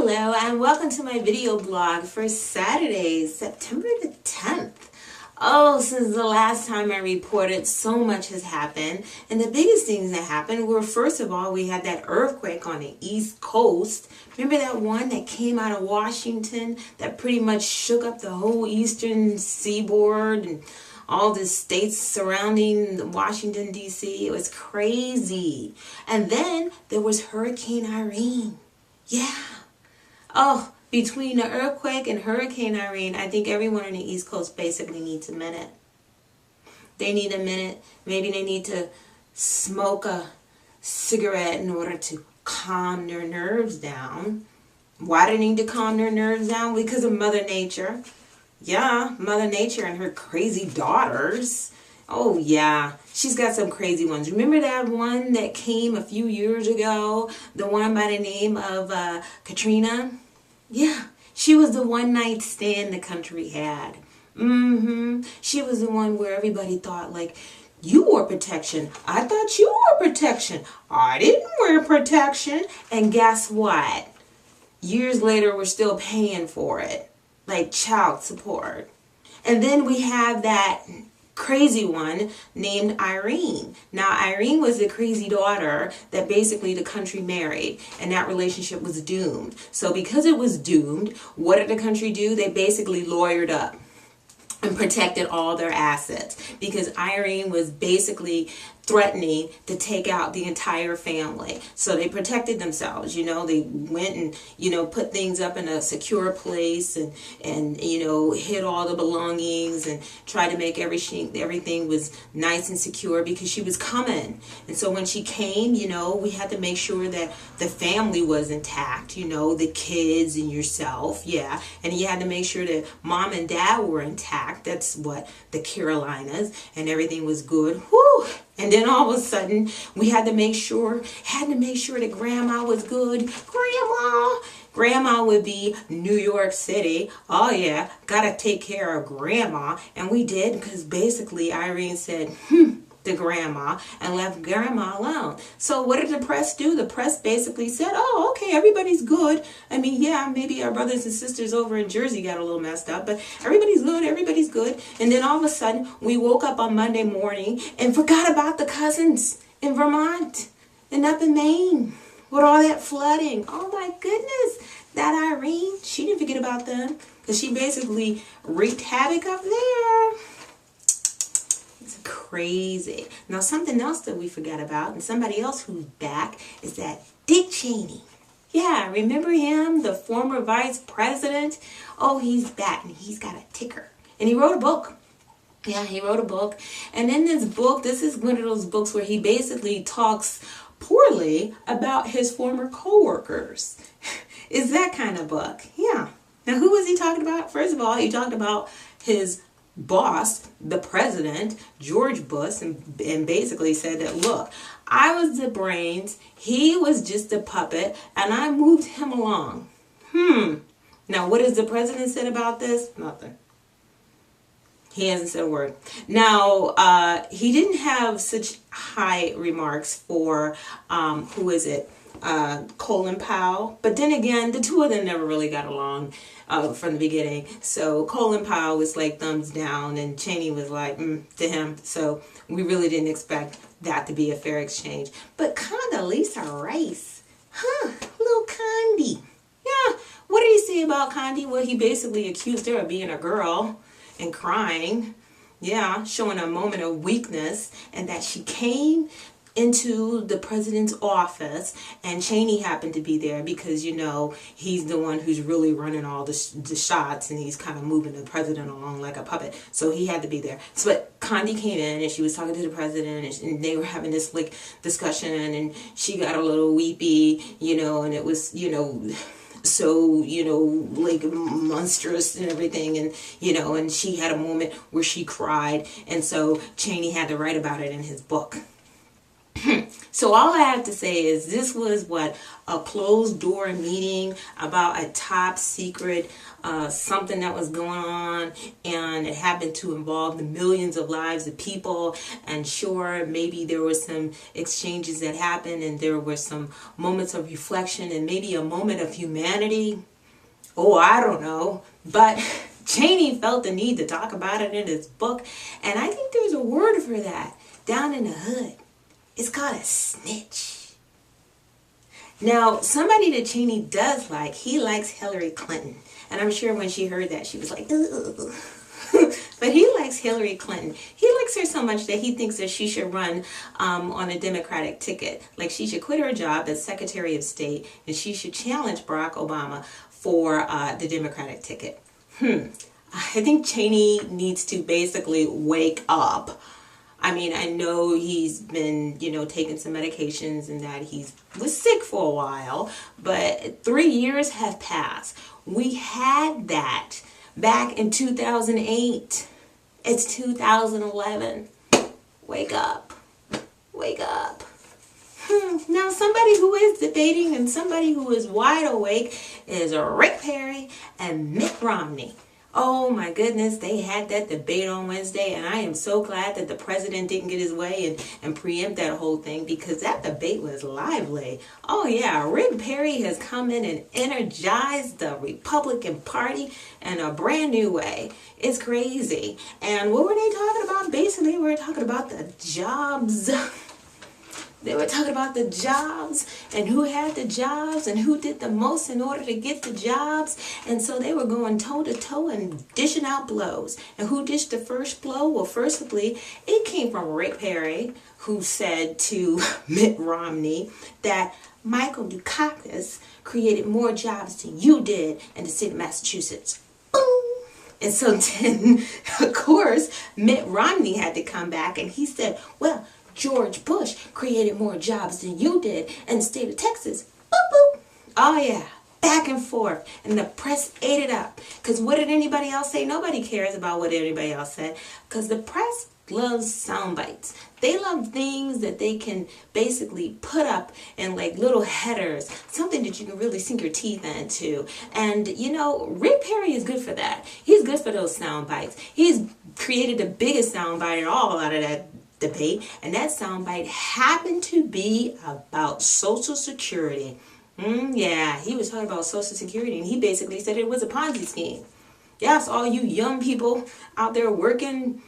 Hello and welcome to my video blog for Saturday, September the 10th. Oh, since the last time I reported, so much has happened. And the biggest things that happened were, first of all, we had that earthquake on the East Coast. Remember that one that came out of Washington that pretty much shook up the whole eastern seaboard and all the states surrounding Washington, D.C. It was crazy. And then there was Hurricane Irene. Yeah. Oh, between the earthquake and Hurricane Irene, I think everyone on the East Coast basically needs a minute. They need a minute. Maybe they need to smoke a cigarette in order to calm their nerves down. Why do they need to calm their nerves down? Because of Mother Nature. Yeah, Mother Nature and her crazy daughters. Oh, yeah. She's got some crazy ones. Remember that one that came a few years ago? The one by the name of Katrina? Yeah, she was the one-night stand the country had. She was the one where everybody thought, like, you wore protection. I thought you wore protection. I didn't wear protection. And guess what? Years later, we're still paying for it. Like child support. And then we have that crazy one named Irene. Now, Irene was the crazy daughter that basically the country married, and that relationship was doomed. So because it was doomed, what did the country do? They basically lawyered up and protected all their assets, because Irene was basically threatening to take out the entire family. So they protected themselves, you know, they went and, you know, put things up in a secure place and you know, hid all the belongings and tried to make everything was nice and secure, because she was coming. And so when she came, you know, we had to make sure that the family was intact, you know, the kids and yourself, yeah. And you had to make sure that mom and dad were intact. That's what the Carolinas, and everything was good. Whew. And then all of a sudden, we had to make sure that grandma was good. Grandma would be New York City. Oh yeah, gotta take care of grandma. And we did, because basically Irene said, to grandma, and left grandma alone. So what did the press do? The press basically said, oh, okay, everybody's good. I mean, yeah, maybe our brothers and sisters over in Jersey got a little messed up, but everybody's good. And then all of a sudden, we woke up on Monday morning and forgot about the cousins in Vermont and up in Maine with all that flooding. Oh my goodness, that Irene, she didn't forget about them, because she basically wreaked havoc up there. Crazy. Now, something else that we forgot about, and somebody else who's back, is that Dick Cheney. Yeah, remember him, the former vice president? Oh, he's back, and he's got a ticker. And he wrote a book. Yeah, he wrote a book. And in this book, this is one of those books where he basically talks poorly about his former co-workers. It's that kind of book. Yeah. Now, who was he talking about? First of all, he talked about his boss, the president, George Bush, and basically said that, look, I was the brains, he was just a puppet, and I moved him along. Now, what has the president said about this? Nothing. He hasn't said a word. Now, he didn't have such high remarks for, who is it? Colin Powell. But then again, the two of them never really got along from the beginning. So Colin Powell was like thumbs down, and Cheney was like to him. So we really didn't expect that to be a fair exchange. But Condoleezza Rice, little Condi. Yeah, what did he say about Condi? Well, he basically accused her of being a girl and crying. Yeah, showing a moment of weakness, and that she came into the president's office, and Cheney happened to be there because, you know, he's the one who's really running all the shots, and he's kind of moving the president along like a puppet, so he had to be there. So but Condi came in, and she was talking to the president, and they were having this like discussion, and she got a little weepy, you know, and it was, you know, so, you know, like monstrous and everything, and, you know, and she had a moment where she cried, and so Cheney had to write about it in his book. So all I have to say is this was what, a closed door meeting about a top secret something that was going on, and it happened to involve the millions of lives of people. And sure, maybe there were some exchanges that happened, and there were some moments of reflection, and maybe a moment of humanity. Oh, I don't know. But Cheney felt the need to talk about it in his book, and I think there's a word for that down in the hood. It's called a snitch. Now, somebody that Cheney does like, he likes Hillary Clinton. And I'm sure when she heard that, she was like, ugh. But he likes Hillary Clinton. He likes her so much that he thinks that she should run on a Democratic ticket. Like, she should quit her job as Secretary of State, and she should challenge Barack Obama for the Democratic ticket. I think Cheney needs to basically wake up. I mean, I know he's been, taking some medications and that he was sick for a while, but 3 years have passed. We had that back in 2008. It's 2011. Wake up. Wake up. Now, somebody who is debating and somebody who is wide awake is Rick Perry and Mitt Romney. Oh my goodness, they had that debate on Wednesday, and I am so glad that the president didn't get his way and preempt that whole thing, because that debate was lively. Oh yeah, Rick Perry has come in and energized the Republican Party in a brand new way. It's crazy. And what were they talking about? Basically, we were talking about the jobs. They were talking about the jobs and who had the jobs and who did the most in order to get the jobs. And so they were going toe to toe and dishing out blows. And who dished the first blow? Well, firstly, it came from Rick Perry, who said to Mitt Romney that Michael Dukakis created more jobs than you did in the state of Massachusetts. Boom! And so then, of course, Mitt Romney had to come back and he said, well, George Bush created more jobs than you did in the state of Texas. Boop, boop. Oh, yeah. Back and forth. And the press ate it up. Because what did anybody else say? Nobody cares about what anybody else said. Because the press loves sound bites. They love things that they can basically put up in like little headers. Something that you can really sink your teeth into. And, Rick Perry is good for that. He's good for those sound bites. He's created the biggest sound bite at all out of that debate, and that soundbite happened to be about Social Security. Yeah, he was talking about Social Security, and he basically said it was a Ponzi scheme. Yes, all you young people out there working,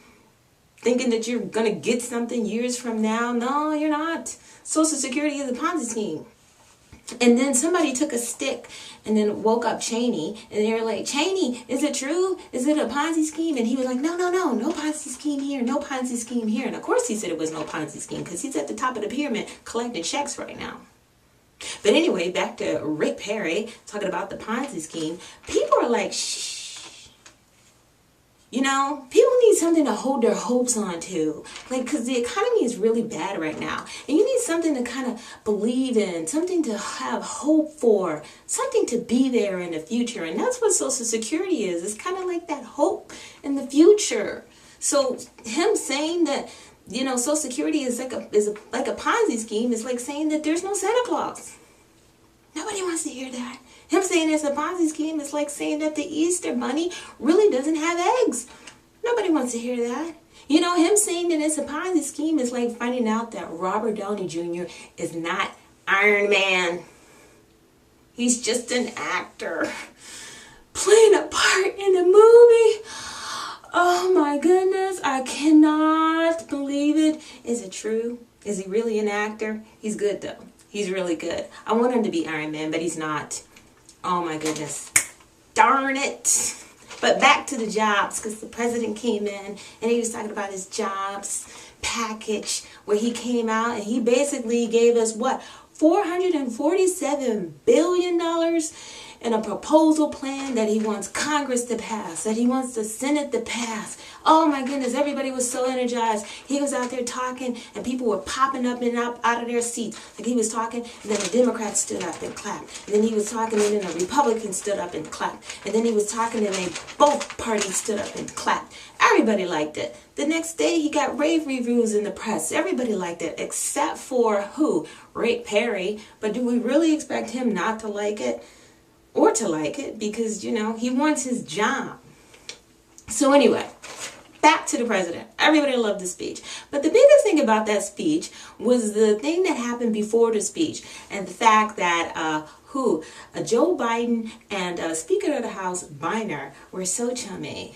thinking that you're gonna get something years from now. No, you're not. Social Security is a Ponzi scheme. And then somebody took a stick and then woke up Cheney, and they were like, Cheney, is it true? Is it a Ponzi scheme? And he was like, no Ponzi scheme here, no Ponzi scheme here. And of course he said it was no Ponzi scheme, because he's at the top of the pyramid collecting checks right now. But anyway, back to Rick Perry talking about the Ponzi scheme. People are like, shh. People need something to hold their hopes on to. Like, because the economy is really bad right now. And you need something to kind of believe in, something to have hope for, something to be there in the future. And that's what Social Security is. It's kind of like that hope in the future. So him saying that, Social Security is like a Ponzi scheme is like saying that there's no Santa Claus. Nobody wants to hear that. Him saying it's a Ponzi scheme is like saying that the Easter Bunny really doesn't have eggs. Nobody wants to hear that. Him saying that it's a Ponzi scheme is like finding out that Robert Downey Jr. is not Iron Man. He's just an actor playing a part in a movie. Oh my goodness, I cannot believe it. Is it true? Is he really an actor? He's good though. He's really good. I want him to be Iron Man, but he's not. Oh my goodness. Darn it. But back to the jobs, because the president came in and he was talking about his jobs package, where he came out and he basically gave us what? $447 billion and a proposal plan that he wants Congress to pass, that he wants the Senate to pass. Oh my goodness, everybody was so energized. He was out there talking and people were popping up and out of their seats. Like he was talking and then the Democrats stood up and clapped. And then he was talking and then the Republicans stood up and clapped. And then he was talking and they both parties stood up and clapped. Everybody liked it. The next day he got rave reviews in the press. Everybody liked it except for who? Rick Perry. But do we really expect him not to like it? Or to like it? Because, you know, he wants his job. So anyway, back to the president. Everybody loved the speech. But the biggest thing about that speech was the thing that happened before the speech. And the fact that Joe Biden and Speaker of the House Boehner were so chummy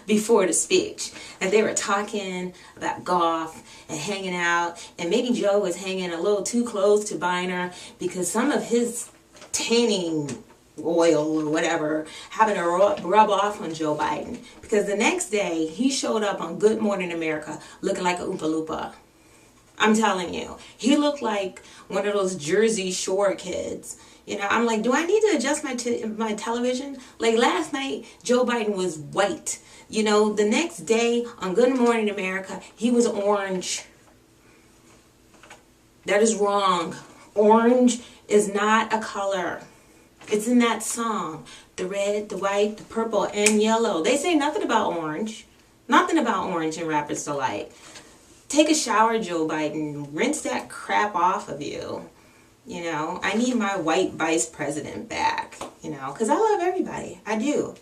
before the speech. And they were talking about golf and hanging out. And maybe Joe was hanging a little too close to Boehner because some of his tanning oil or whatever having to rub off on Joe Biden. Because the next day he showed up on Good Morning America looking like a Oompa Loompa. I'm telling you. He looked like one of those Jersey Shore kids. You know, I'm like, do I need to adjust my television? Like last night, Joe Biden was white. You know, the next day on Good Morning America, he was orange. That is wrong. Orange is not a color. It's in that song. The red, the white, the purple, and yellow. They say nothing about orange. Nothing about orange in Rapper's Delight. Take a shower, Joe Biden. Rinse that crap off of you. You know, I need my white vice president back, you know, because I love everybody. I do.